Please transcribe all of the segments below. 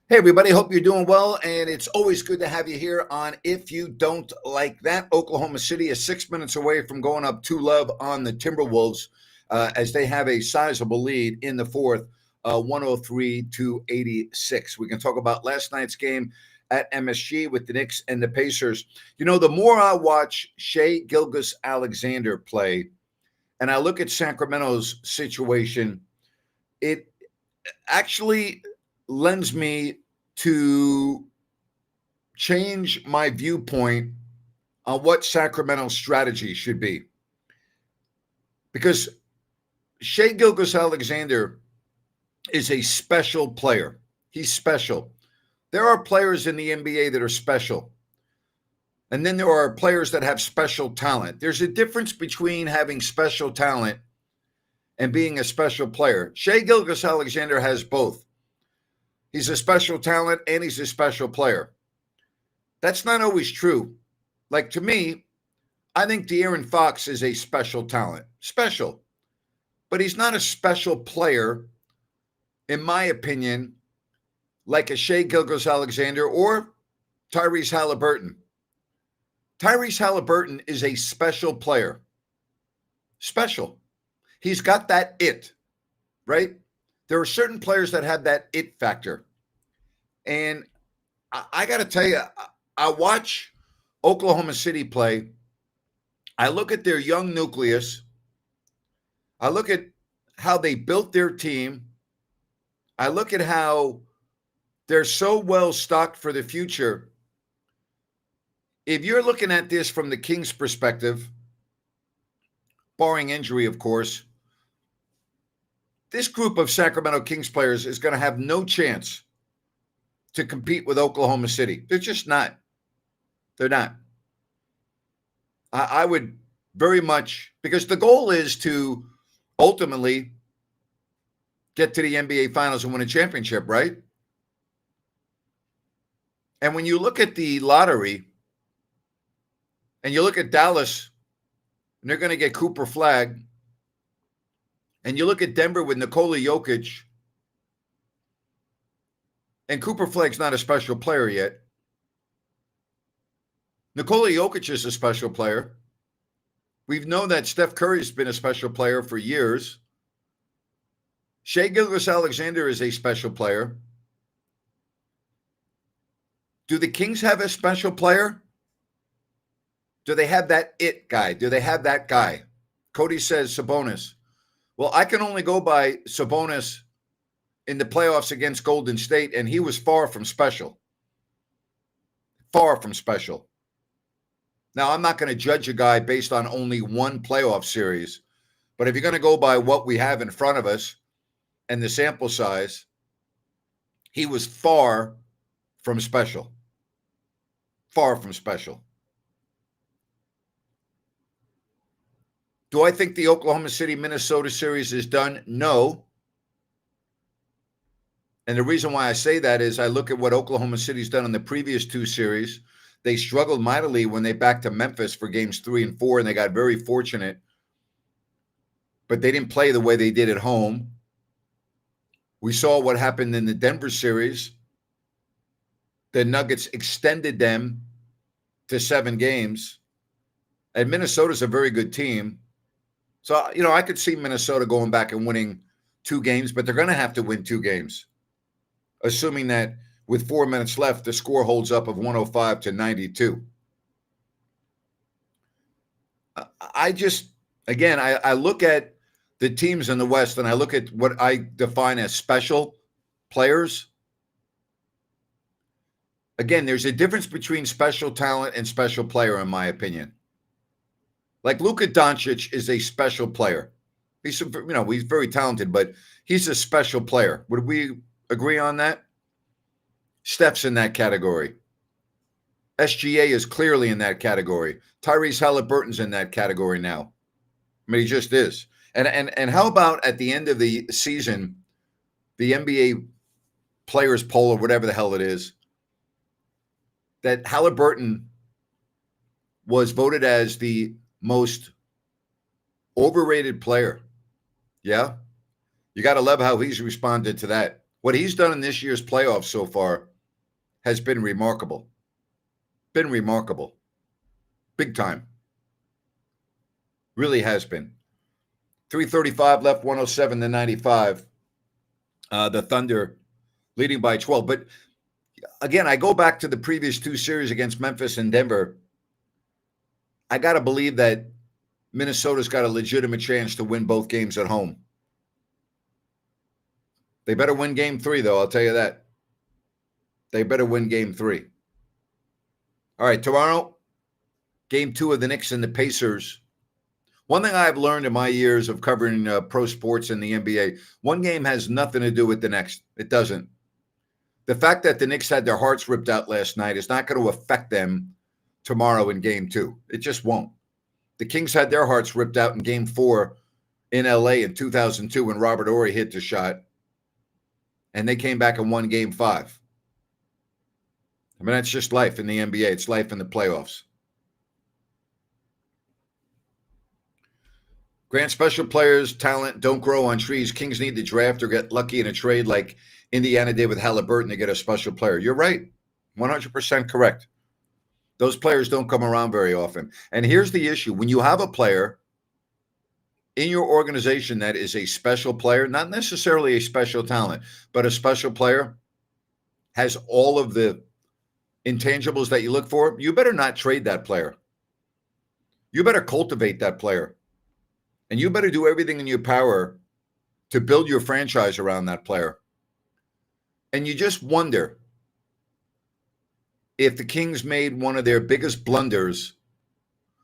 Hey, everybody. Hope you're doing well. And it's always good to have you here on If You Don't Like That. Oklahoma City is 6 minutes away from going up 2-love on the Timberwolves as they have a sizable lead in the fourth, 103-86. We can talk about last night's game at MSG with the Knicks and the Pacers. You know, the more I watch Shai Gilgeous-Alexander play and I look at Sacramento's situation, it actually lends me to change my viewpoint on what Sacramento's strategy should be. Because Shai Gilgeous-Alexander is a special player. He's special. There are players in the NBA that are special. And then there are players that have special talent. There's a difference between having special talent and being a special player. Shai Gilgeous-Alexander has both. He's a special talent and he's a special player. That's not always true. Like, to me, I think De'Aaron Fox is a special talent. Special. But he's not a special player, in my opinion, like a Shai Gilgeous-Alexander or Tyrese Haliburton. Tyrese Haliburton is a special player. Special. He's got that it, right? There are certain players that have that it factor. And I got to tell you, I watch Oklahoma City play. I look at their young nucleus. I look at how they built their team. I look at how they're so well stocked for the future. If you're looking at this from the Kings' perspective, barring injury, of course, this group of Sacramento Kings players is going to have no chance to compete with Oklahoma City. They're just not. They're not. I would very much, because the goal is to ultimately get to the NBA Finals and win a championship, right? And when you look at the lottery and you look at Dallas, and they're going to get Cooper Flagg, and you look at Denver with Nikola Jokic, and Cooper Flagg's not a special player yet. Nikola Jokic is a special player. We've known that Steph Curry's been a special player for years. Shai Gilgeous-Alexander is a special player. Do the Kings have a special player? Do they have that it guy? Do they have that guy? Cody says Sabonis. Well, I can only go by Sabonis in the playoffs against Golden State, and he was far from special. Far from special. Now, I'm not going to judge a guy based on only one playoff series, but if you're going to go by what we have in front of us and the sample size, he was far from special. Far from special. Do I think the Oklahoma City-Minnesota series is done? No. And the reason why I say that is I look at what Oklahoma City's done in the previous two series. They struggled mightily when they backed to Memphis for games 3 and 4, and they got very fortunate. But they didn't play the way they did at home. We saw what happened in the Denver series. The Nuggets extended them to 7 games. And Minnesota's a very good team. So, I could see Minnesota going back and winning 2 games, but they're going to have to win 2 games, assuming that with 4 minutes left, the score holds up of 105-92. I look at the teams in the West, and I look at what I define as special players. Again, there's a difference between special talent and special player, in my opinion. Like Luka Doncic is a special player. He's very talented, but he's a special player. Would we agree on that? Steph's in that category. SGA is clearly in that category. Tyrese Haliburton's in that category now. I mean, he just is. And how about at the end of the season, the NBA players poll or whatever the hell it is, that Haliburton was voted as the most overrated player. Yeah? You got to love how he's responded to that. What he's done in this year's playoffs so far has been remarkable. Been remarkable. Big time. Really has been. 3:35 left, 107-95. The Thunder leading by 12. But again, I go back to the previous two series against Memphis and Denver. I got to believe that Minnesota's got a legitimate chance to win both games at home. They better win game 3, though, I'll tell you that. They better win game 3. All right, tomorrow, game 2 of the Knicks and the Pacers. One thing I've learned in my years of covering pro sports in the NBA, one game has nothing to do with the next. It doesn't. The fact that the Knicks had their hearts ripped out last night is not going to affect them tomorrow in game 2. It just won't. The Kings had their hearts ripped out in game 4 in LA in 2002 when Robert Horry hit the shot, and they came back and won game 5. I mean, that's just life in the NBA. It's life in the playoffs. Grant, special players' talent don't grow on trees. Kings need to draft or get lucky in a trade like Indiana did with Halliburton to get a special player. You're right. 100% correct. Those players don't come around very often. And here's the issue. When you have a player in your organization that is a special player, not necessarily a special talent, but a special player, has all of the intangibles that you look for, you better not trade that player. You better cultivate that player. And you better do everything in your power to build your franchise around that player. And you just wonder if the Kings made one of their biggest blunders,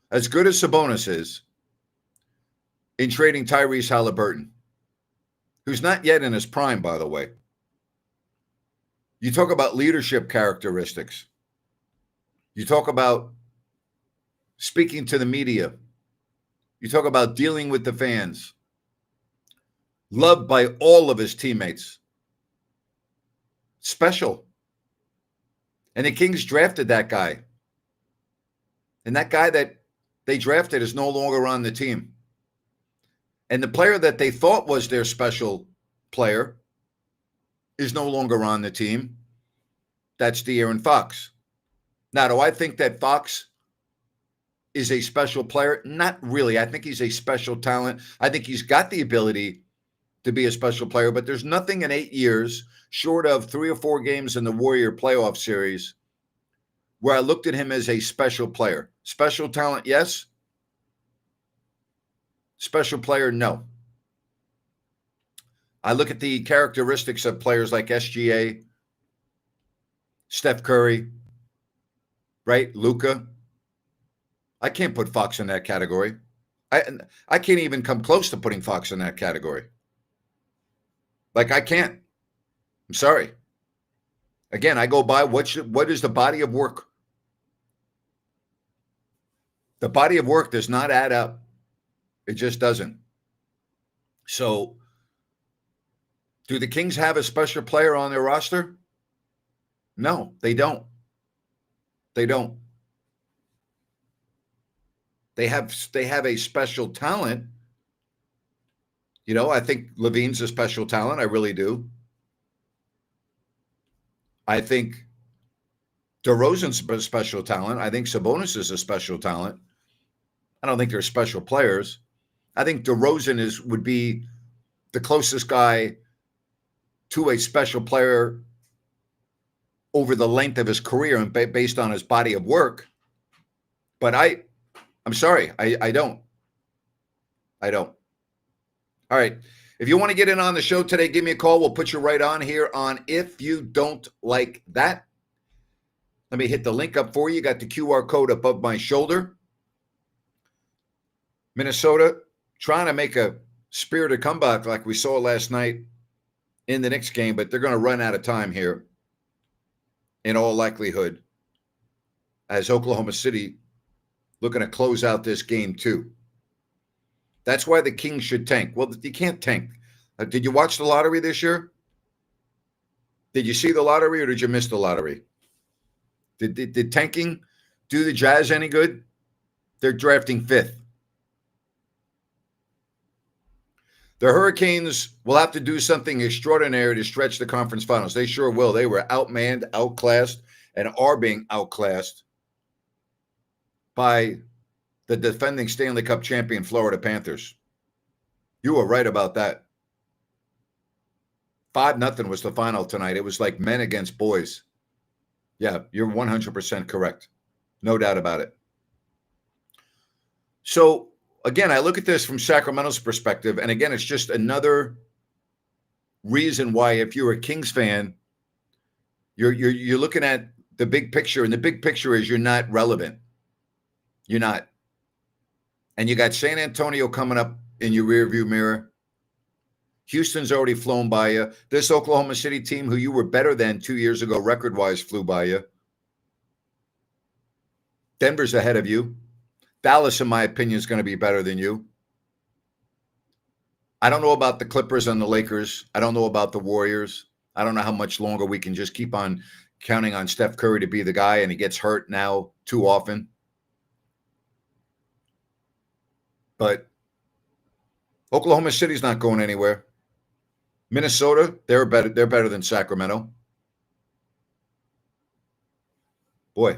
as good as Sabonis is, in trading Tyrese Halliburton, who's not yet in his prime, by the way. You talk about leadership characteristics. You talk about speaking to the media. You talk about dealing with the fans. Loved by all of his teammates. Special. And the Kings drafted that guy. And that guy that they drafted is no longer on the team. And the player that they thought was their special player is no longer on the team. That's De'Aaron Fox. Now, do I think that Fox is a special player? Not really. I think he's a special talent. I think he's got the ability to be a special player, but there's nothing in 8 years, short of 3 or 4 games in the Warrior playoff series, where I looked at him as a special player. Special talent, yes. Special player, no. I look at the characteristics of players like SGA, Steph Curry, right? Luka. I can't put Fox in that category. I can't even come close to putting Fox in that category. Like, I can't. I'm sorry. Again, I go by what is the body of work. The body of work does not add up. It just doesn't. So, do the Kings have a special player on their roster? No, they don't. They don't. They have a special talent. You know, I think Levine's a special talent. I really do. I think DeRozan's a special talent. I think Sabonis is a special talent. I don't think they're special players. I think DeRozan would be the closest guy to a special player over the length of his career and based on his body of work. But I'm sorry, I don't. I don't. All right. If you want to get in on the show today, give me a call. We'll put you right on here on If You Don't Like That. Let me hit the link up for you. Got the QR code above my shoulder. Minnesota trying to make a spirited comeback like we saw last night in the Knicks game, but they're going to run out of time here in all likelihood as Oklahoma City looking to close out this game too. That's why the Kings should tank. Well, you can't tank. Did you watch the lottery this year? Did you see the lottery or did you miss the lottery? Did tanking do the Jazz any good? They're drafting 5th. The Hurricanes will have to do something extraordinary to stretch the conference finals. They sure will. They were outmanned, outclassed, and are being outclassed by the defending Stanley Cup champion Florida Panthers. You were right about that. 5-0 was the final tonight. It was like men against boys. Yeah, you're 100% correct. No doubt about it. So, again, I look at this from Sacramento's perspective, and again, it's just another reason why, if you're a Kings fan, you're looking at the big picture, and the big picture is you're not relevant. You're not. And you got San Antonio coming up in your rearview mirror. Houston's already flown by you. This Oklahoma City team, who you were better than 2 years ago, record-wise, flew by you. Denver's ahead of you. Dallas, in my opinion, is going to be better than you. I don't know about the Clippers and the Lakers. I don't know about the Warriors. I don't know how much longer we can just keep on counting on Steph Curry to be the guy, and he gets hurt now too often. But Oklahoma City's not going anywhere. Minnesota, they're better than Sacramento. Boy.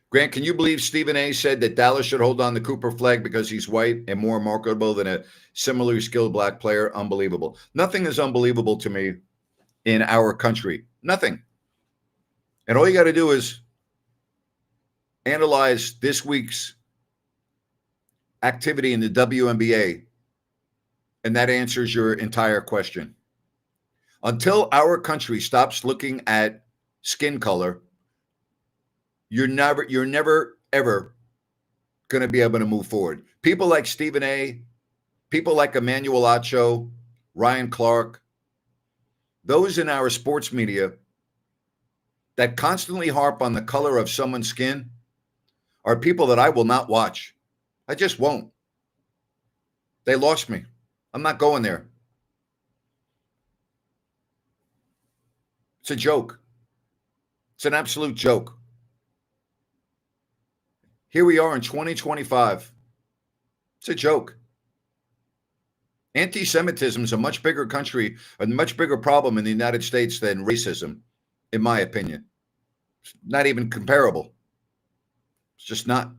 Grant, can you believe Stephen A. said that Dallas should hold on the Cooper flag because he's white and more marketable than a similarly skilled black player? Unbelievable. Nothing is unbelievable to me in our country. Nothing. And all you got to do is analyze this week's activity in the WNBA, and that answers your entire question. Until our country stops looking at skin color, you're never, ever going to be able to move forward. People like Stephen A., people like Emmanuel Acho, Ryan Clark, those in our sports media that constantly harp on the color of someone's skin are people that I will not watch. I just won't. They lost me. I'm not going there. It's a joke. It's an absolute joke. Here we are in 2025. It's a joke. Anti-Semitism is a much bigger country, a much bigger problem in the United States than racism, in my opinion. It's not even comparable. It's just not.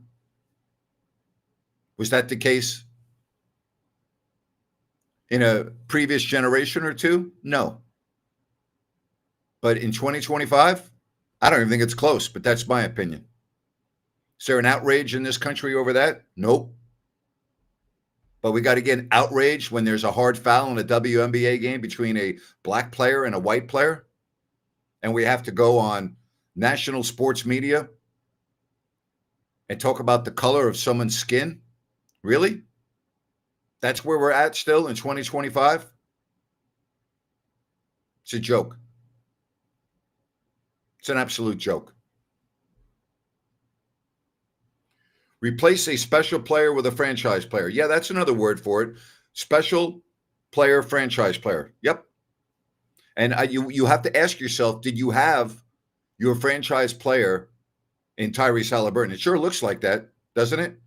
Was that the case in a previous generation or two? No. But in 2025, I don't even think it's close, but that's my opinion. Is there an outrage in this country over that? Nope. But we got to get outraged when there's a hard foul in a WNBA game between a black player and a white player, and we have to go on national sports media and talk about the color of someone's skin? Really? That's where we're at still in 2025? It's a joke. It's an absolute joke. Replace a special player with a franchise player. Yeah, that's another word for it. Special player, franchise player. Yep. And you have to ask yourself, did you have your franchise player in Tyrese Haliburton? It sure looks like that, doesn't it?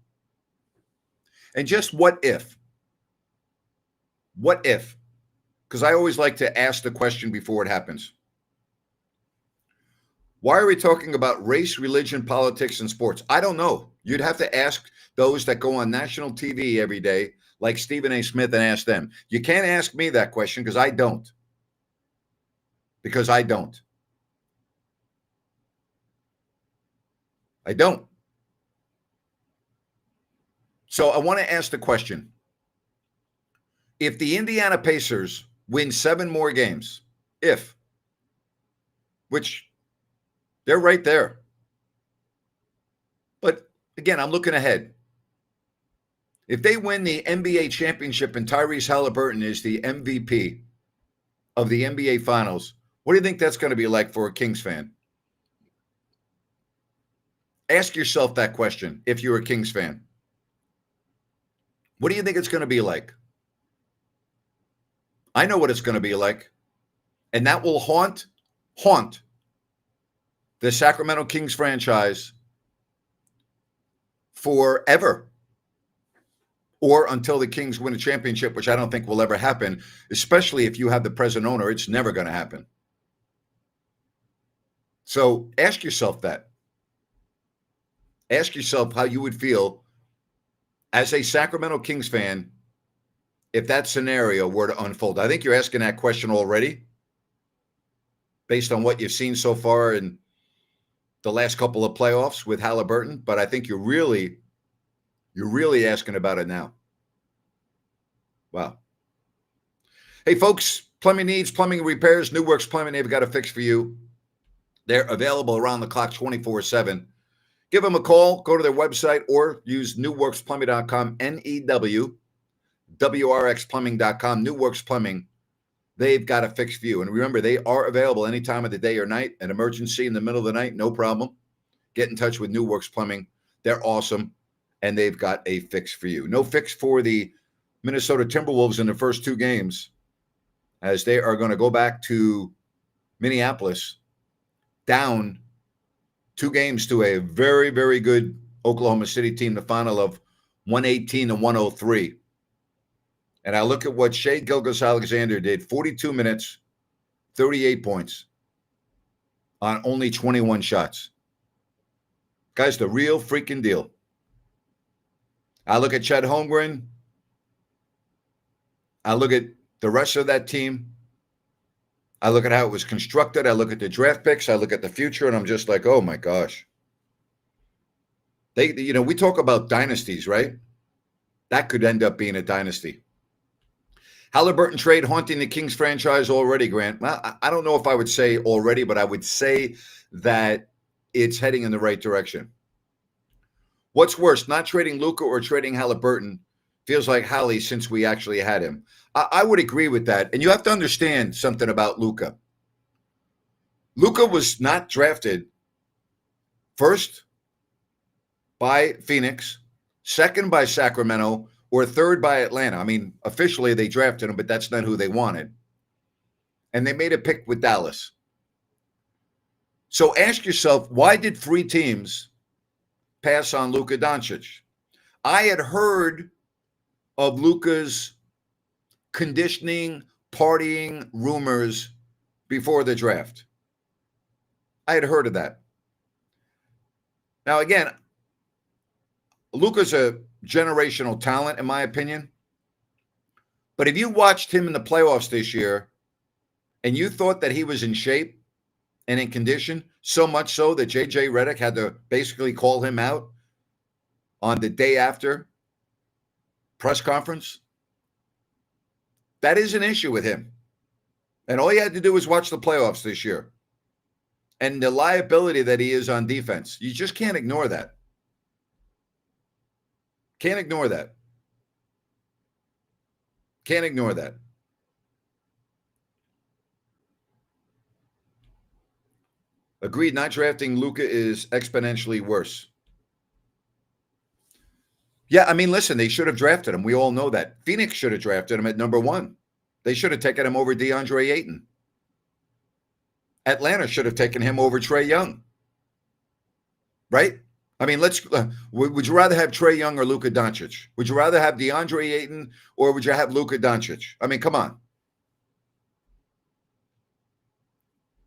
And just what if? What if? Because I always like to ask the question before it happens. Why are we talking about race, religion, politics, and sports? I don't know. You'd have to ask those that go on national TV every day, like Stephen A. Smith, and ask them. You can't ask me that question because I don't. Because I don't. I don't. So I want to ask the question. If the Indiana Pacers win 7 more games, which they're right there. But again, I'm looking ahead. If they win the NBA championship and Tyrese Haliburton is the MVP of the NBA Finals, what do you think that's going to be like for a Kings fan? Ask yourself that question if you're a Kings fan. What do you think it's going to be like? I know what it's going to be like. And that will haunt the Sacramento Kings franchise forever. or until the Kings win a championship, which I don't think will ever happen, especially if you have the present owner. It's never going to happen. So ask yourself that. Ask yourself how you would feel as a Sacramento Kings fan if that scenario were to unfold. I think you're asking that question already based on what you've seen so far in the last couple of playoffs with Halliburton, but I think you're really asking about it now. Wow. Hey, folks, plumbing needs, plumbing repairs, New Works Plumbing, they've got a fix for you. They're available around the clock 24/7. Give them a call, go to their website, or use newworksplumbing.com, NEWWRXplumbing.com, New Works Plumbing. They've got a fix for you. And remember, they are available any time of the day or night. An emergency in the middle of the night, no problem. Get in touch with New Works Plumbing. They're awesome, and they've got a fix for you. No fix for the Minnesota Timberwolves in the first two games, as they are going to go back to Minneapolis down 2 games to a very, very good Oklahoma City team, the final of 118-103. And I look at what Shai Gilgeous-Alexander did, 42 minutes, 38 points on only 21 shots. Guy's the real freaking deal. I look at Chet Holmgren. I look at the rest of that team. I look at how it was constructed. I look at the draft picks. I look at the future, and I'm just like, oh, my gosh. We talk about dynasties, right? That could end up being a dynasty. Halliburton trade haunting the Kings franchise already, Grant. Well, I don't know if I would say already, but I would say that it's heading in the right direction. What's worse, not trading Luka or trading Halliburton? Feels like Hali since we actually had him. I would agree with that. And you have to understand something about Luka. Luka was not drafted first by Phoenix, second by Sacramento, or third by Atlanta. I mean, officially they drafted him, but that's not who they wanted. And they made a pick with Dallas. So ask yourself, why did 3 teams pass on Luka Doncic? I had heard of Luka's conditioning, partying rumors before the draft. I had heard of that. Now, again, Luka's a generational talent, in my opinion. But if you watched him in the playoffs this year and you thought that he was in shape and in condition, so much so that J.J. Redick had to basically call him out on the day after press conference, that is an issue with him. And all you had to do was watch the playoffs this year. And the liability that he is on defense. You just can't ignore that. Can't ignore that. Can't ignore that. Agreed, not drafting Luka is exponentially worse. Yeah, I mean, listen, they should have drafted him. We all know that. Phoenix should have drafted him at number 1. They should have taken him over DeAndre Ayton. Atlanta should have taken him over Trae Young. Right? I mean, would you rather have Trae Young or Luka Doncic? Would you rather have DeAndre Ayton or would you have Luka Doncic? I mean, come on.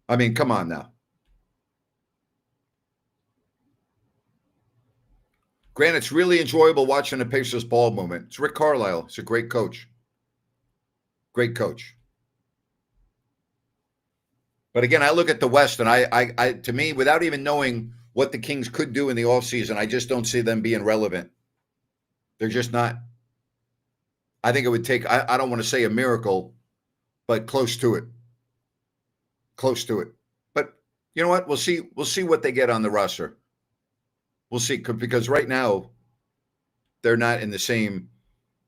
Come on now. Grant, it's really enjoyable watching the Pacers ball movement. It's Rick Carlisle. He's a great coach. Great coach. But again, I look at the West, and I to me, without even knowing what the Kings could do in the offseason, I just don't see them being relevant. They're just not. I think it would take, I don't want to say a miracle, but close to it. Close to it. But you know what? We'll see what they get on the roster. We'll see, because right now, they're not in the same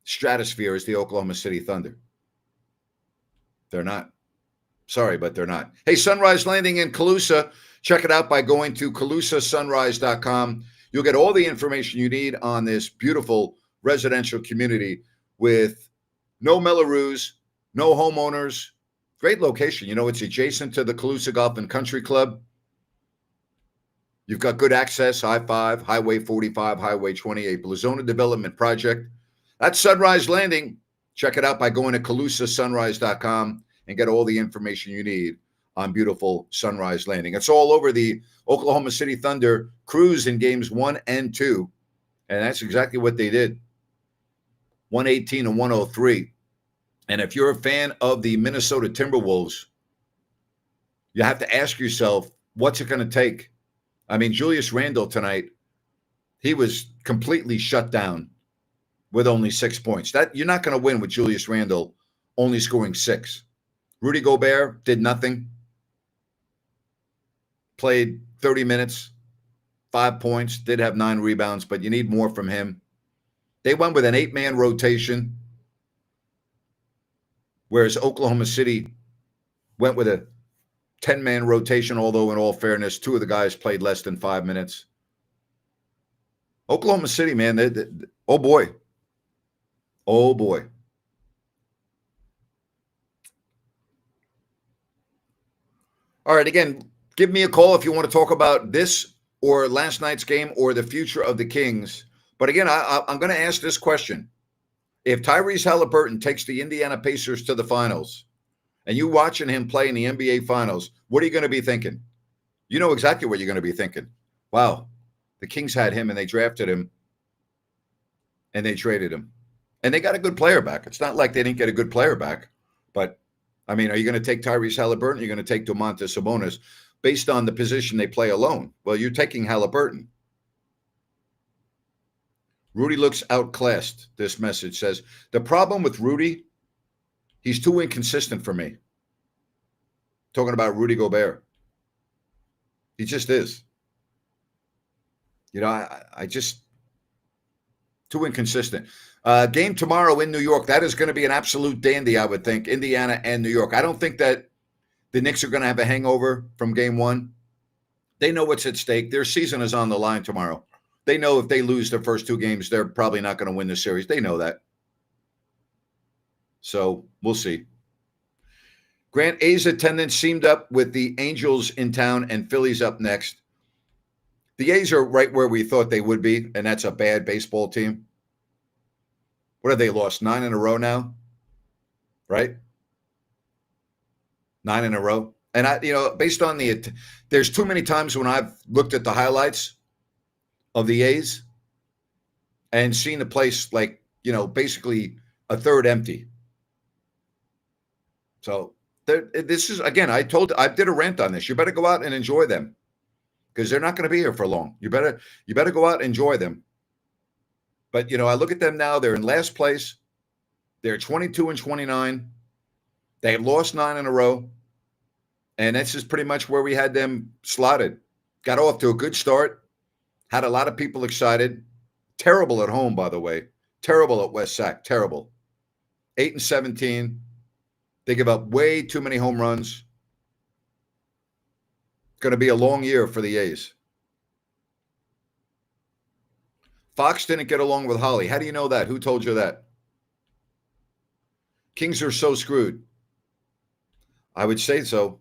stratosphere as the Oklahoma City Thunder. They're not. Sorry, but they're not. Hey, Sunrise Landing in Calusa. Check it out by going to CalusaSunrise.com. You'll get all the information you need on this beautiful residential community with no Mellorews, no homeowners. Great location. You know, it's adjacent to the Calusa Golf and Country Club. You've got good access, I-5, Highway 45, Highway 28, Blazona Development Project. That's Sunrise Landing. Check it out by going to CalusaSunrise.com and get all the information you need on beautiful Sunrise Landing. It's all over the Oklahoma City Thunder cruise in games 1 and 2. And that's exactly what they did. 118 and 103. And if you're a fan of the Minnesota Timberwolves, you have to ask yourself, what's it going to take? I mean, Julius Randle tonight, he was completely shut down with only 6 points. That you're not going to win with Julius Randle only scoring 6. Rudy Gobert did nothing. Played 30 minutes, 5 points, did have 9 rebounds, but you need more from him. They went with an 8-man rotation, whereas Oklahoma City went with a 10-man rotation, although in all fairness, 2 of the guys played less than 5 minutes. Oklahoma City, man, oh boy. Oh boy. All right, again, give me a call if you want to talk about this or last night's game or the future of the Kings. But again, I'm going to ask this question. If Tyrese Haliburton takes the Indiana Pacers to the finals and you watching him play in the NBA finals, what are you going to be thinking? You know exactly what you're going to be thinking. Wow, the Kings had him and they drafted him and they traded him. And they got a good player back. It's not like they didn't get a good player back. But, I mean, are you going to take Tyrese Haliburton? Are you going to take Domantas Sabonis based on the position they play alone? Well, you're taking Haliburton. Rudy looks outclassed, this message says. The problem with Rudy, he's too inconsistent for me. Talking about Rudy Gobert. He just is. You know, I just, too inconsistent. Game tomorrow in New York, that is going to be an absolute dandy, I would think, Indiana and New York. I don't think that the Knicks are going to have a hangover from game 1. They know what's at stake. Their season is on the line tomorrow. They know if they lose their first 2 games, they're probably not going to win the series. They know that. So we'll see. Grant, A's attendance seemed up with the Angels in town and Phillies up next. The A's are right where we thought they would be, and that's a bad baseball team. What have they lost? 9 in a row now? Right? 9 in a row. And based on there's too many times when I've looked at the highlights of the A's and seen the place basically a third empty. So this is, again, I did a rant on this. You better go out and enjoy them because they're not going to be here for long. You better go out and enjoy them. But, I look at them now. They're in last place. They're 22 and 29. They have lost 9 in a row. And this is pretty much where we had them slotted. Got off to a good start. Had a lot of people excited. Terrible at home, by the way. Terrible at West Sac. Terrible. 8 and 17. They give up way too many home runs. It's going to be a long year for the A's. Fox didn't get along with Hali. How do you know that? Who told you that? Kings are so screwed. I would say so.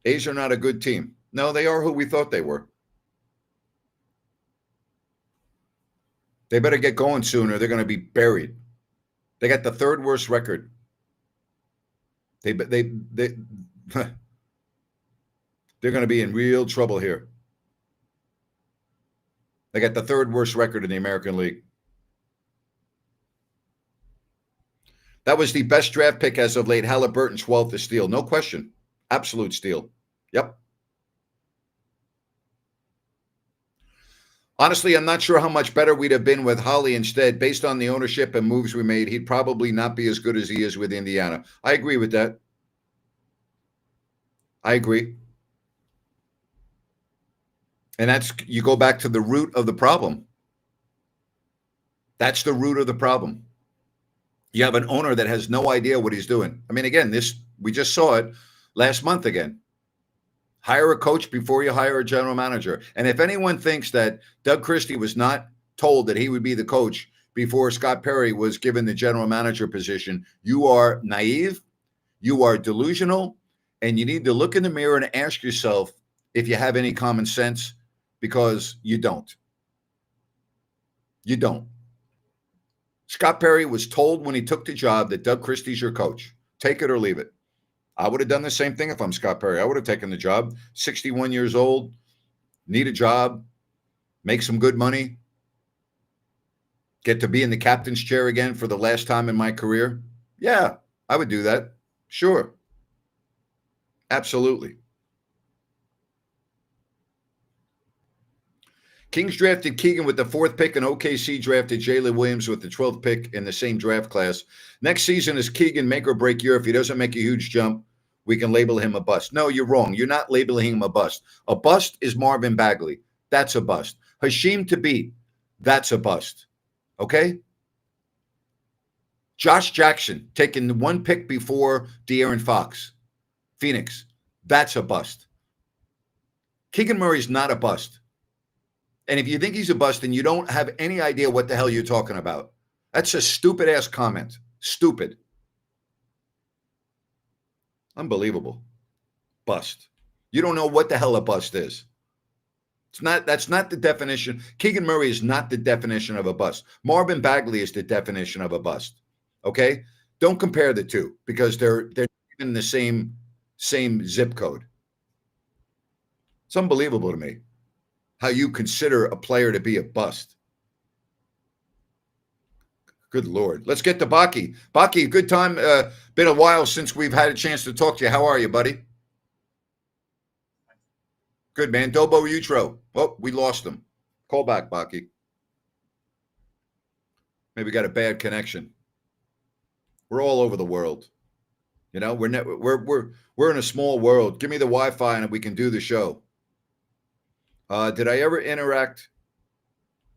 A's are not a good team. No, they are who we thought they were. They better get going soon or they're going to be buried. They got the 3rd worst record. They're going to be in real trouble here. They got the 3rd worst record in the American League. That was the best draft pick as of late. Haliburton, 12th to steal. No question. Absolute steal. Yep. Honestly, I'm not sure how much better we'd have been with Hali instead. Based on the ownership and moves we made, he'd probably not be as good as he is with Indiana. I agree with that. I agree. And you go back to the root of the problem. That's the root of the problem. You have an owner that has no idea what he's doing. I mean, again, we just saw it last month again. Hire a coach before you hire a general manager. And if anyone thinks that Doug Christie was not told that he would be the coach before Scott Perry was given the general manager position, you are naive, you are delusional, and you need to look in the mirror and ask yourself if you have any common sense, because you don't. You don't. Scott Perry was told when he took the job that Doug Christie's your coach. Take it or leave it. I would have done the same thing if I'm Scott Perry. I would have taken the job. 61 years old, need a job, make some good money, get to be in the captain's chair again for the last time in my career. Yeah, I would do that. Sure. Absolutely. Kings drafted Keegan with the 4th pick, and OKC drafted Jalen Williams with the 12th pick in the same draft class. Next season is Keegan make or break year. If he doesn't make a huge jump, we can label him a bust. No, you're wrong. You're not labeling him a bust. A bust is Marvin Bagley. That's a bust. Hasheem Thabit, that's a bust. Okay? Josh Jackson, taking 1 pick before De'Aaron Fox. Phoenix, that's a bust. Keegan Murray's not a bust. And if you think he's a bust and you don't have any idea what the hell you're talking about, that's a stupid-ass comment. Stupid. Unbelievable. Bust. You don't know what the hell a bust is. That's not the definition. Keegan Murray is not the definition of a bust. Marvin Bagley is the definition of a bust. Okay? Don't compare the two because they're in the same zip code. It's unbelievable to me how you consider a player to be a bust. Good Lord. Let's get to Baki. Baki, good time. Been a while since we've had a chance to talk to you. How are you, buddy? Good, man. Dobo Utro. Oh, we lost him. Call back, Baki. Maybe we got a bad connection. We're all over the world. You know, we're in a small world. Give me the Wi-Fi and we can do the show. Did I ever interact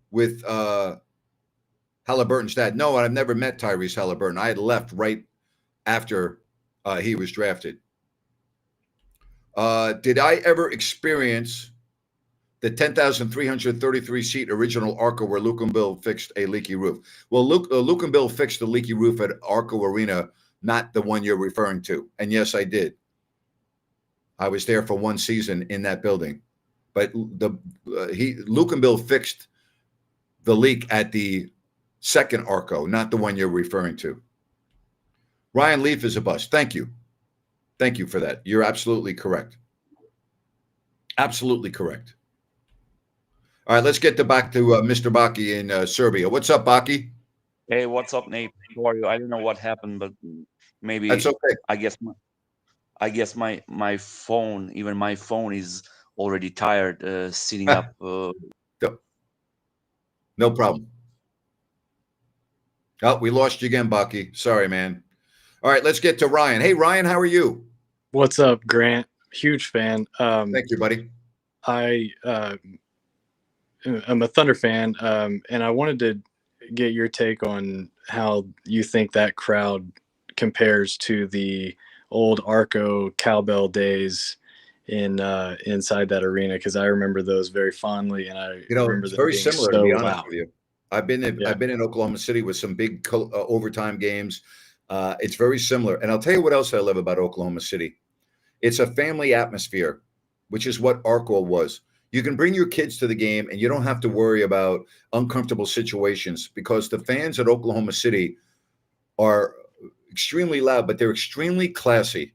with Halliburton's dad? No, I've never met Tyrese Halliburton. I had left right after he was drafted. Did I ever experience the 10,333 seat original Arco where Luke and Bill fixed a leaky roof? Well, Luke and Bill fixed the leaky roof at Arco Arena, not the one you're referring to. And yes, I did. I was there for 1 season in that building. But Luke and Bill fixed the leak at the second Arco, not the one you're referring to. Ryan Leaf is a bust. Thank you. Thank you for that. You're absolutely correct. Absolutely correct. All right, let's get back to Mr. Baki in Serbia. What's up, Baki? Hey, what's up, Nate? How are you? I don't know what happened, but maybe That's okay. I guess my phone, even my phone, is already tired sitting up. No problem. Oh, we lost you again, Baki. Sorry, man. All right, let's get to Ryan. Hey, Ryan, how are you? What's up, Grant? Huge fan. Thank you, buddy. I'm a Thunder fan, and I wanted to get your take on how you think that crowd compares to the old Arco cowbell days inside that arena, because I remember those very fondly, and I remember it's them very being similar. so To be honest loud. with you, I've been in Oklahoma City with some big overtime games. It's very similar, and I'll tell you what else I love about Oklahoma City. It's a family atmosphere, which is what Arco was. You can bring your kids to the game, and you don't have to worry about uncomfortable situations because the fans at Oklahoma City are extremely loud, but they're extremely classy.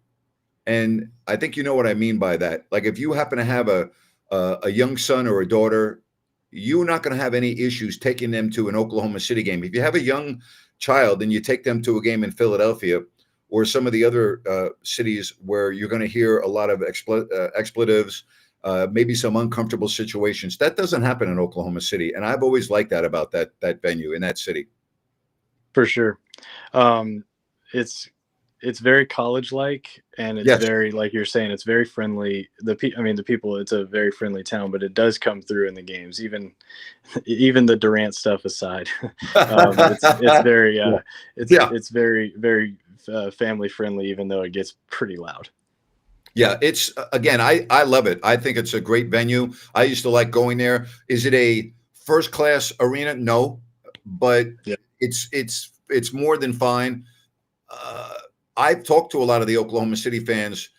And I think you know what I mean by that. Like if you happen to have a young son or a daughter, you're not going to have any issues taking them to an Oklahoma City game. If you have a young child and you take them to a game in Philadelphia or some of the other cities where you're going to hear a lot of expletives, maybe some uncomfortable situations, that doesn't happen in Oklahoma City. And I've always liked that about that venue in that city. For sure. It's very college-like, and it's very, like you're saying, it's very friendly. The people, it's a very friendly town, but it does come through in the games, even the Durant stuff aside. It's very, it's very, very family friendly, even though it gets pretty loud. Yeah, it's again, I love it. I think it's a great venue. I used to like going there. Is it a first class arena? No, but it's more than fine. I've talked to a lot of the Oklahoma City fans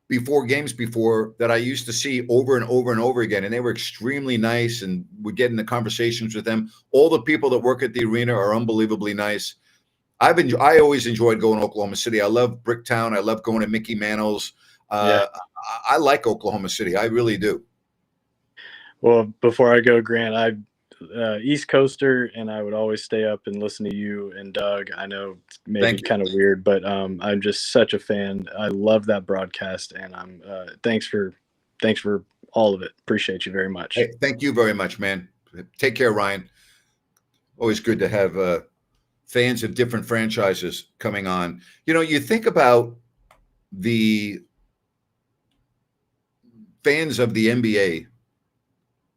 before games before that I used to see over and over and over again, and they were extremely nice and would get into conversations with them. All the people that work at the arena are unbelievably nice. I always enjoyed going to Oklahoma City. I love Bricktown. I love going to Mickey Mantle's. I like Oklahoma City. I really do. Well, before I go, Grant, East Coaster, and I would always stay up and listen to you and Doug. I know it's maybe kind of weird, but I'm just such a fan. I love that broadcast, and I'm thanks for all of it. Appreciate you very much. Hey, thank you very much, man. Take care, Ryan. Always good to have fans of different franchises coming on. You think about the fans of the NBA.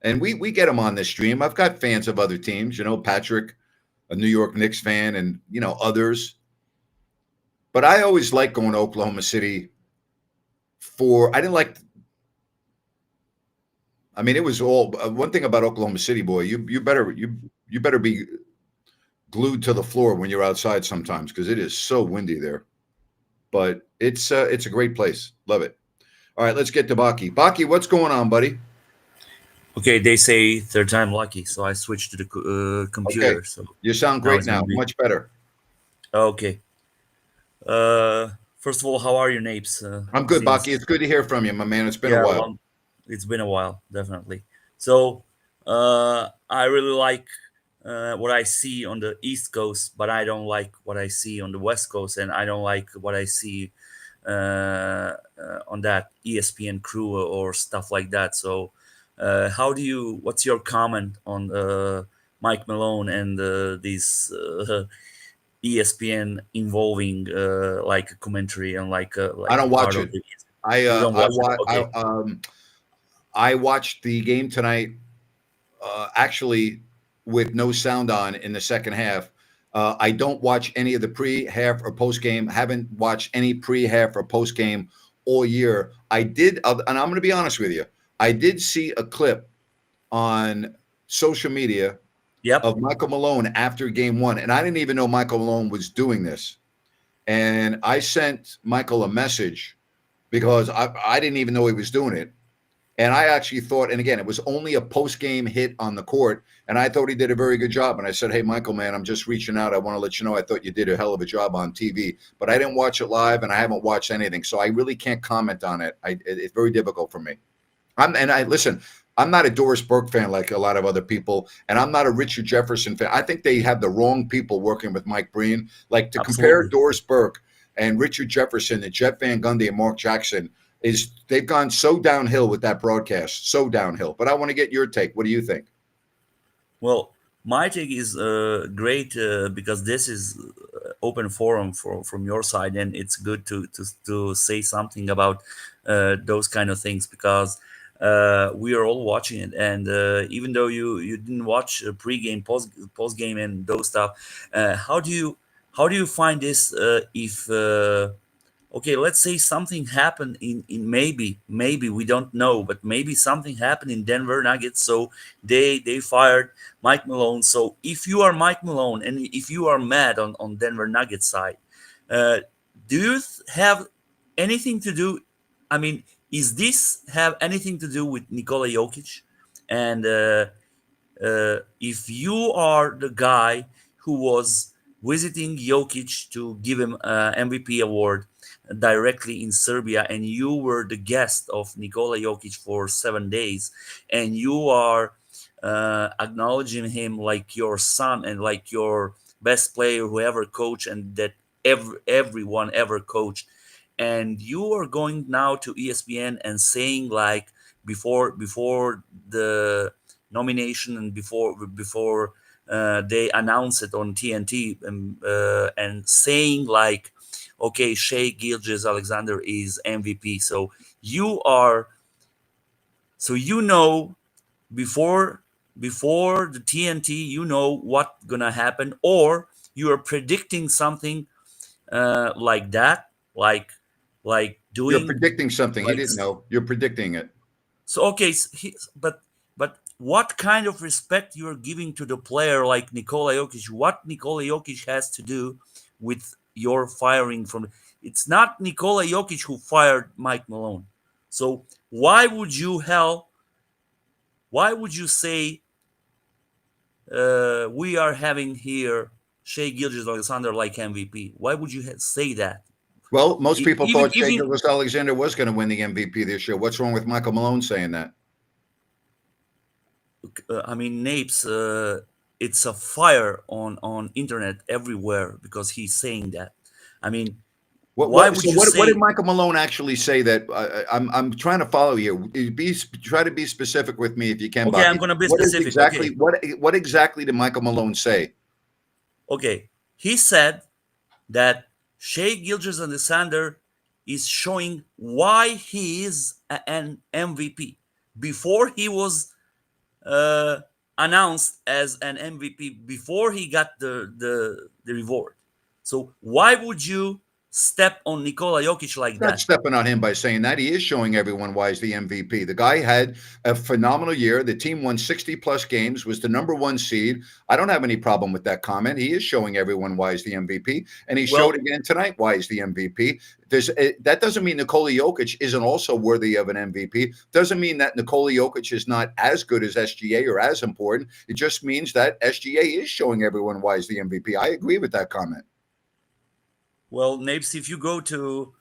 And we get them on this stream. I've got fans of other teams, Patrick, a New York Knicks fan, and, others. But I always like going to Oklahoma City it was all one thing about Oklahoma City, boy. You better be glued to the floor when you're outside sometimes because it is so windy there. But it's a great place. Love it. All right, let's get to Baki. Baki, what's going on, buddy? Okay, they say third time lucky, so I switched to the computer. Okay. So you sound great now. Much better. Okay. First of all, how are you, Napes? I'm good, Baki. It's good to hear from you, my man. It's been a while. It's been a while, definitely. So I really like what I see on the East Coast, but I don't like what I see on the West Coast, and I don't like what I see on that ESPN crew or stuff like that. So what's your comment on Mike Malone and these ESPN involving like a commentary and like I don't watch it. I watched the game tonight actually with no sound on in the second half. I don't watch any of the pre-half or post-game. Haven't watched any pre-half or post-game all year. I did, and I'm going to be honest with you, I did see a clip on social media of Michael Malone after game one, and I didn't even know Michael Malone was doing this. And I sent Michael a message because I didn't even know he was doing it. And I actually thought, and again, it was only a post-game hit on the court, and I thought he did a very good job. And I said, hey, Michael, man, I'm just reaching out. I want to let you know I thought you did a hell of a job on TV. But I didn't watch it live, and I haven't watched anything. So I really can't comment on it. It's very difficult for me. Listen, I'm not a Doris Burke fan like a lot of other people, and I'm not a Richard Jefferson fan. I think they have the wrong people working with Mike Breen. Like to compare Doris Burke and Richard Jefferson and Jeff Van Gundy and Mark Jackson they've gone so downhill with that broadcast, so downhill. But I want to get your take. What do you think? Well, my take is great because this is open forum from your side, and it's good to say something about those kind of things because we are all watching it. And even though you didn't watch pre-game, post-game, and those stuff, how do you find this? If okay, let's say something happened in maybe we don't know, but maybe something happened in Denver Nuggets, so they fired Mike Malone. So if you are Mike Malone and if you are mad on Denver Nuggets side, do you have anything to do? I mean, is this have anything to do with Nikola Jokic? And if you are the guy who was visiting Jokic to give him an MVP award directly in Serbia, and you were the guest of Nikola Jokic for 7 days, and you are acknowledging him like your son and like your best player who ever coached and that everyone ever coached, and you are going now to ESPN and saying like before the nomination and before they announce it on TNT and saying like, okay, Shai Gilgeous-Alexander is MVP. So you know before the TNT, you know what's gonna happen, or you are predicting something like that, like doing. You're predicting something. Like, he didn't know. You're predicting it. So okay, but what kind of respect you are giving to the player like Nikola Jokic? What Nikola Jokic has to do with your firing from? It's not Nikola Jokic who fired Mike Malone. So why would you say we are having here Shai Gilgeous-Alexander like MVP? Why would you say that? Well, most people Even thought Shai Gilgeous-Alexander was going to win the MVP this year. What's wrong with Michael Malone saying that? I mean, Napes, it's a fire on internet everywhere because he's saying that. I mean, why would you say? What did Michael Malone actually say? That I'm trying to follow you. Try to be specific with me if you can. Okay, Bobby. I'm going to be specific. Exactly, okay. What exactly did Michael Malone say? Okay, he said that Shai Gilgeous-Alexander is showing why he is an MVP. Before he was announced as an MVP, before he got the reward. So why would you step on Nikola Jokic like Not that? stepping on him by saying that. He is showing everyone why he's the MVP. The guy had a phenomenal year. The team won 60 plus games, was the number one seed. I don't have any problem with that comment. He is showing everyone why he's the MVP. And he showed again tonight why he's the MVP. That doesn't mean Nikola Jokic isn't also worthy of an MVP. Doesn't mean that Nikola Jokic is not as good as SGA or as important. It just means that SGA is showing everyone why he's the MVP. I agree with that comment. Well, Napes, if you go to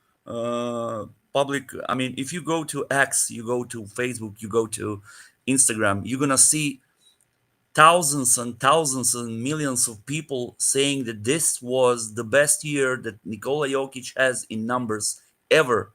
public, I mean, if you go to X, you go to Facebook, you go to Instagram, you're going to see thousands and thousands and millions of people saying that this was the best year that Nikola Jokic has in numbers ever.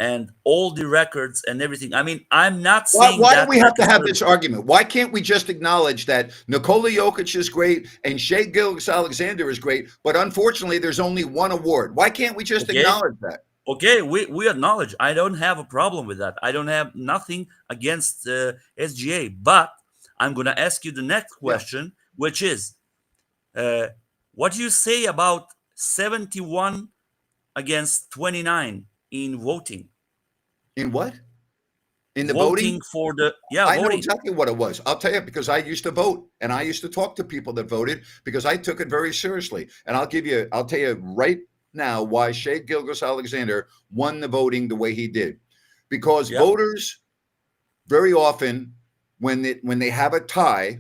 And all the records and everything. I mean, I'm not saying why do we have to have this argument? Why can't we just acknowledge that Nikola Jokic is great and Shai Gilgeous-Alexander is great, but unfortunately there's only one award? Why can't we just acknowledge that? Okay, we acknowledge. I don't have a problem with that. I don't have nothing against SGA, but I'm going to ask you the next question, which is, what do you say about 71 against 29 in voting? In what? In the voting for the I know exactly what it was. I'll tell you, because I used to vote and I used to talk to people that voted because I took it very seriously. And I'll tell you right now why Shai Gilgeous-Alexander won the voting the way he did. Because voters very often, when they have a tie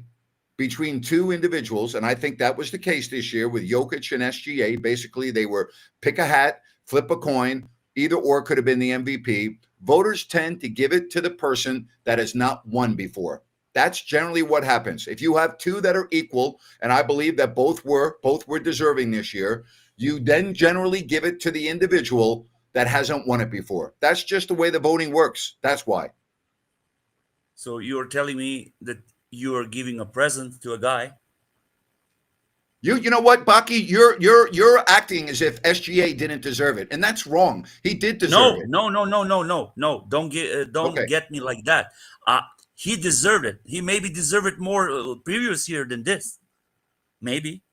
between two individuals, and I think that was the case this year with Jokic and SGA, basically they were pick a hat, flip a coin, either or could have been the MVP. Voters tend to give it to the person that has not won before. That's generally what happens. If you have two that are equal, and I believe that both were deserving this year, you then generally give it to the individual that hasn't won it before. That's just the way the voting works. That's why. So you're telling me that you are giving a present to a guy? You know what, Baki? You're acting as if SGA didn't deserve it, and that's wrong. He did deserve it. No. Don't get me like that. He deserved it. He maybe deserved it more previous year than this. Maybe.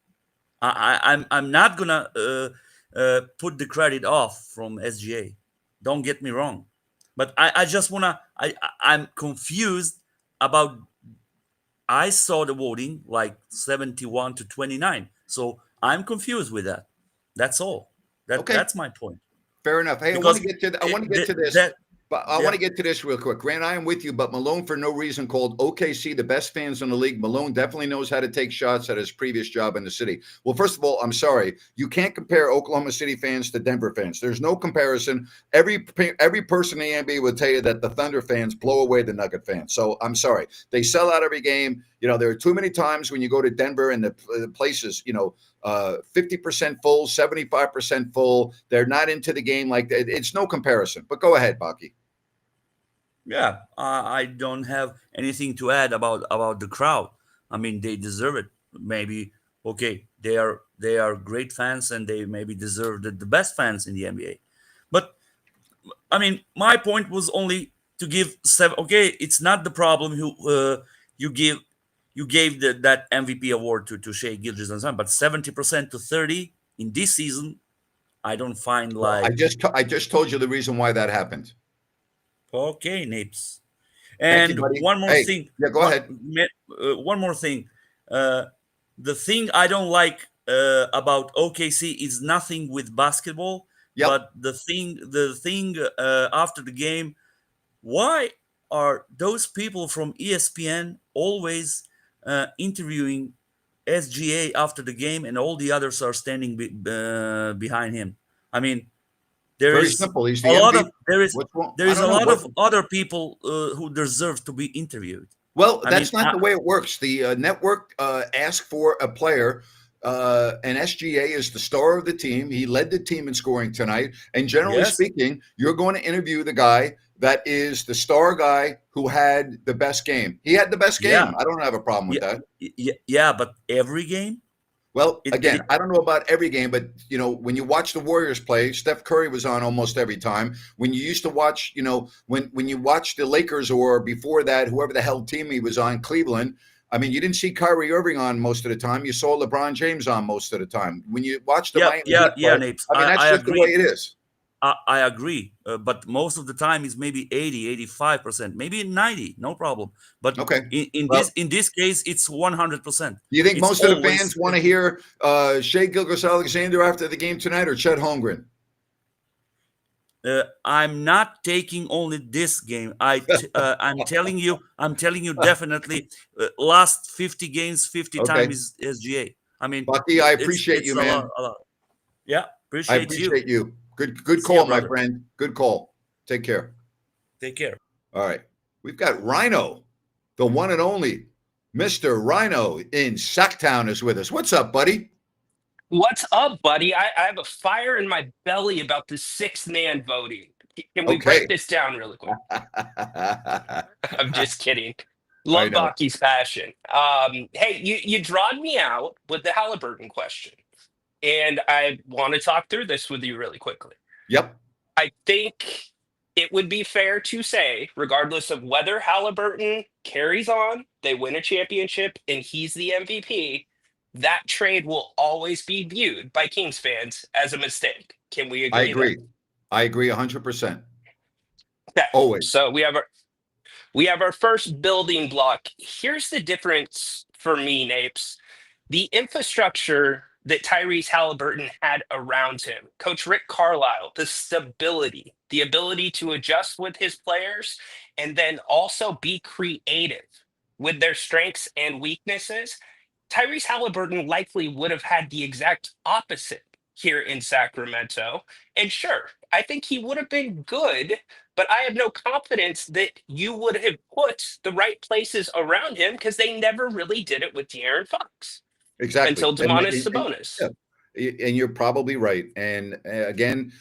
I'm not gonna put the credit off from SGA. Don't get me wrong, but I just wanna. I'm confused about. I saw the voting like 71 to 29. So I'm confused with that. That's all. That's my point. Fair enough. Hey, Because I want to get to this. But I want to get to this real quick. Grant, I am with you, but Malone for no reason called OKC the best fans in the league. Malone definitely knows how to take shots at his previous job in the city. Well, first of all, I'm sorry. You can't compare Oklahoma City fans to Denver fans. There's no comparison. Every person in the NBA will tell you that the Thunder fans blow away the Nugget fans. So I'm sorry. They sell out every game. You know, there are too many times when you go to Denver and the places, 50% full, 75% full. They're not into the game like that. It's no comparison. But go ahead, Baki. Yeah, I don't have anything to add about the crowd. I mean, they deserve it. Maybe they are great fans and they maybe deserve the best fans in the NBA. But I mean, my point was only to give seven. Okay, it's not the problem who you gave that MVP award to Shai Gilgeous-Alexander, but 70% to 30 in this season, I don't find like. I just told you the reason why that happened. Okay, Napes. And one more thing. Yeah, go ahead. One more thing. The thing I don't like about OKC is nothing with basketball, Yep. But the thing after the game, why are those people from ESPN always interviewing SGA after the game, and all the others are standing behind him? I mean, there Very is simple. He's a the lot MVP. of there is What's wrong? there I is a don't know. lot of other people who deserve to be interviewed. Well, I that's mean, not the way it works. The network asked for a player, and SGA is the star of the team. He led the team in scoring tonight. And generally yes, speaking, you're going to interview the guy that is the star guy who had the best game. He had the best yeah, game. I don't have a problem with yeah, that. yeah, but every game, Well, it, again, it I don't know about every game, but when you watch the Warriors play, Steph Curry was on almost every time. When you used to watch, when you watch the Lakers, or before that, whoever the hell team he was on, Cleveland. I mean, you didn't see Kyrie Irving on most of the time. You saw LeBron James on most of the time. When you watch the yeah, Miami yeah, Heat yeah, play, Napes. I mean, that's I just the way agree. it is. I agree, but most of the time is maybe 80, 85%, maybe 90, no problem. But Okay. in Well, this case, it's 100%. do you think It's most of the fans always want to hear Shai Gilgeous-Alexander after the game tonight, or Chet Holmgren? I'm not taking only this game. I'm telling you definitely. Last 50 games, 50 Okay. times is SGA. I mean, Bucky, I it's appreciate it's you, a lot, man. a lot. Yeah, I appreciate you. appreciate you. Good See you, call, my brother. friend. Good call. Take care. Take care. All right. We've got Rhino, the one and only Mr. Rhino in Sacktown is with us. What's up, buddy? What's up, buddy? I have a fire in my belly about the six-man voting. Can we Okay. break this down really quick? I'm just kidding. I Love know. Baki's passion. Hey, you drawed me out with the Halliburton question, and I want to talk through this with you really quickly. Yep. I think it would be fair to say, regardless of whether Halliburton carries on, they win a championship, and he's the MVP, that trade will always be viewed by Kings fans as a mistake. Can we I agree there? agree. I agree 100%. Okay. Always. So we have our first building block. Here's the difference for me, Napes. The infrastructure that Tyrese Halliburton had around him, Coach Rick Carlisle, the stability, the ability to adjust with his players, and then also be creative with their strengths and weaknesses. Tyrese Halliburton likely would have had the exact opposite here in Sacramento. And sure, I think he would have been good, but I have no confidence that you would have put the right places around him because they never really did it with De'Aaron Fox Exactly. until Domantas Sabonis. Yeah. And you're probably right. And again,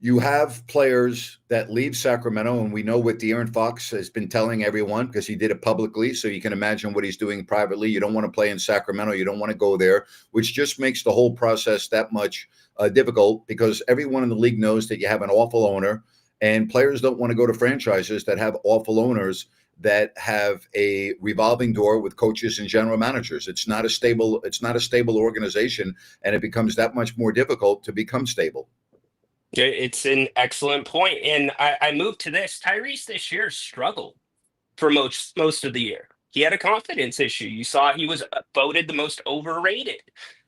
you have players that leave Sacramento, and we know what De'Aaron Fox has been telling everyone, because he did it publicly. So you can imagine what he's doing privately. You don't want to play in Sacramento. You don't want to go there, which just makes the whole process that much difficult, because everyone in the league knows that you have an awful owner, and players don't want to go to franchises that have awful owners that have a revolving door with coaches and general managers. It's not a stable organization, and it becomes that much more difficult to become stable. It's an excellent point. And I moved to this. Tyrese this year struggled for most of the year. He had a confidence issue. You saw he was voted the most overrated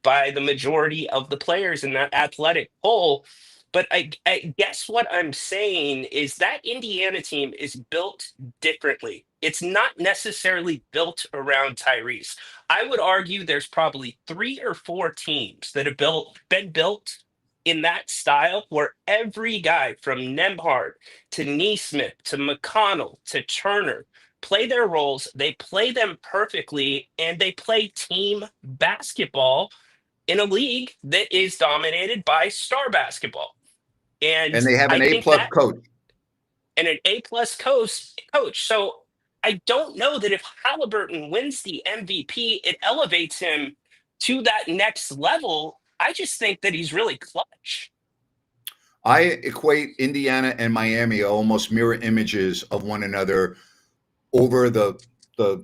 by the majority of the players in that athletic poll. But I guess what I'm saying is that Indiana team is built differently. It's not necessarily built around Tyrese. I would argue there's probably 3 or 4 teams that have been built in that style, where every guy from Nembhard to Neesmith to McConnell to Turner play their roles. They play them perfectly, and they play team basketball in a league that is dominated by star basketball. And they have an I think that coach. And an A-plus coach. So I don't know that if Halliburton wins the MVP, it elevates him to that next level. I just think that he's really clutch. I equate Indiana and Miami almost mirror images of one another over the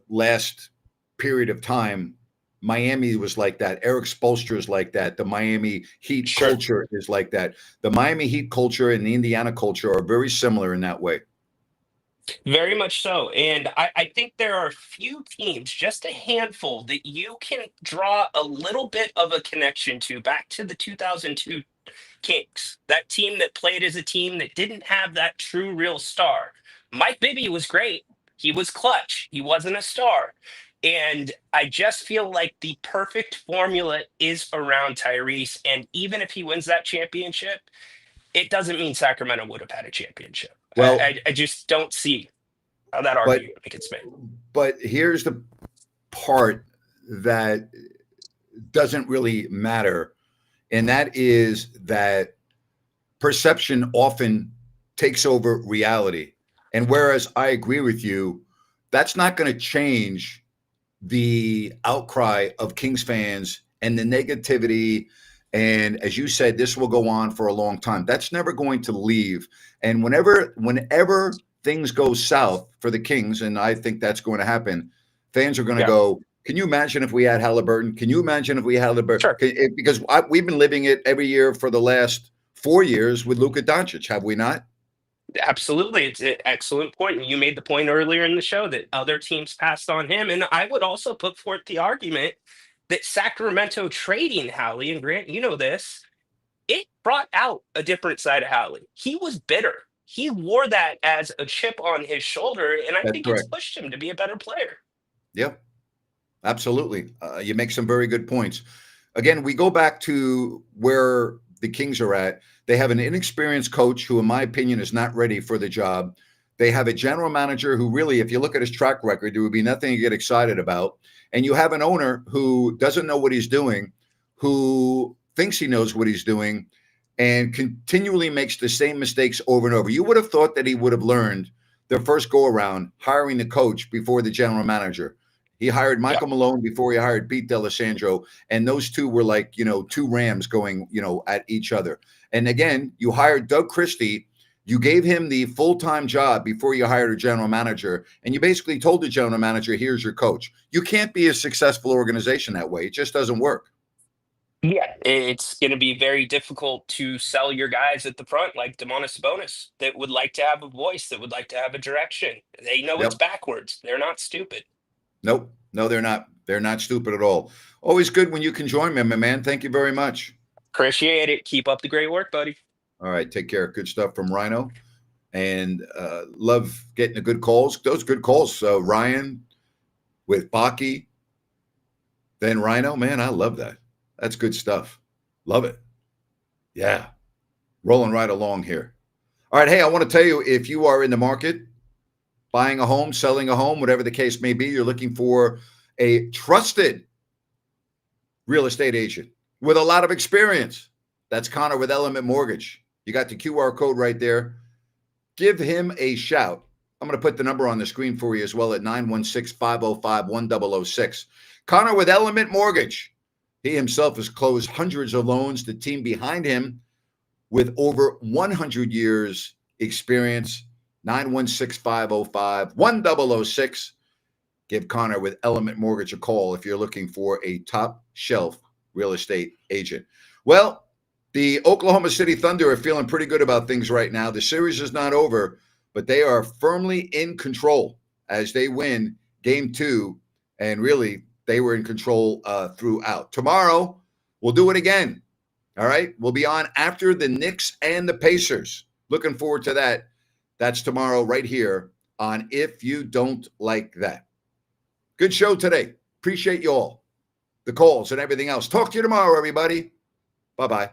last period of time. Miami was like that. Eric Spoelstra is like that. The Miami Heat culture is like that. The Miami Heat culture and the Indiana culture are very similar in that way. Very much so. And I think there are a few teams, just a handful, that you can draw a little bit of a connection to back to the 2002 Kings, that team that played as a team that didn't have that true real star. Mike Bibby was great. He was clutch. He wasn't a star. And I just feel like the perfect formula is around Tyrese. And even if he wins that championship, it doesn't mean Sacramento would have had a championship. Well, I just don't see how that but argument gets made. but here's the part that doesn't really matter, and that is that perception often takes over reality. And whereas I agree with you, that's not going to change the outcry of Kings fans and the negativity. And as you said, this will go on for a long time. That's never going to leave. And whenever things go south for the Kings, and I think that's going to happen, fans are going to go, can you imagine if we had Halliburton? Can you imagine if we had Halliburton? Sure. Because we've been living it every year for the last 4 years with Luka Doncic, have we not? Absolutely. It's an excellent point. You made the point earlier in the show that other teams passed on him. And I would also put forth the argument that Sacramento trading Hali, and Grant, you know this, it brought out a different side of Hali. He was bitter. He wore that as a chip on his shoulder. And I That's think correct. it's pushed him to be a better player. Yep, absolutely. You make some very good points. Again, we go back to where the Kings are at. They have an inexperienced coach who, in my opinion, is not ready for the job. They have a general manager who really, if you look at his track record, there would be nothing to get excited about. And you have an owner who doesn't know what he's doing, who thinks he knows what he's doing, and continually makes the same mistakes over and over. You would have thought that he would have learned the first go around hiring the coach before the general manager. He hired Michael Malone before he hired Pete D'Alessandro, and those two were like, two rams going, at each other. And again, you hired Doug Christie. You gave him the full-time job before you hired a general manager, and you basically told the general manager, here's your coach. You can't be a successful organization that way. It just doesn't work. Yeah, it's going to be very difficult to sell your guys at the front like Domantas Sabonis that would like to have a voice, that would like to have a direction. They know it's backwards. They're not stupid. Nope. No, they're not. They're not stupid at all. Always good when you can join me, my man. Thank you very much. Appreciate it. Keep up the great work, buddy. All right. Take care. Good stuff from Rhino. And love getting the good calls. Those good calls. Ryan with Baki, then Rhino. Man, I love that. That's good stuff. Love it. Yeah. Rolling right along here. All right. Hey, I want to tell you, if you are in the market, buying a home, selling a home, whatever the case may be, you're looking for a trusted real estate agent with a lot of experience. That's Connor with Element Mortgage. You got the QR code right there. Give him a shout. I'm going to put the number on the screen for you as well at 916-505-1006. Connor with Element Mortgage. He himself has closed hundreds of loans. The team behind him with over 100 years experience. 916-505-1006. Give Connor with Element Mortgage a call if you're looking for a top shelf real estate agent. Well, the Oklahoma City Thunder are feeling pretty good about things right now. The series is not over, but they are firmly in control as they win game 2. And really, they were in control throughout. Tomorrow, we'll do it again. All right. We'll be on after the Knicks and the Pacers. Looking forward to that. That's tomorrow right here on If You Don't Like That. Good show today. Appreciate you all, the calls and everything else. Talk to you tomorrow, everybody. Bye-bye.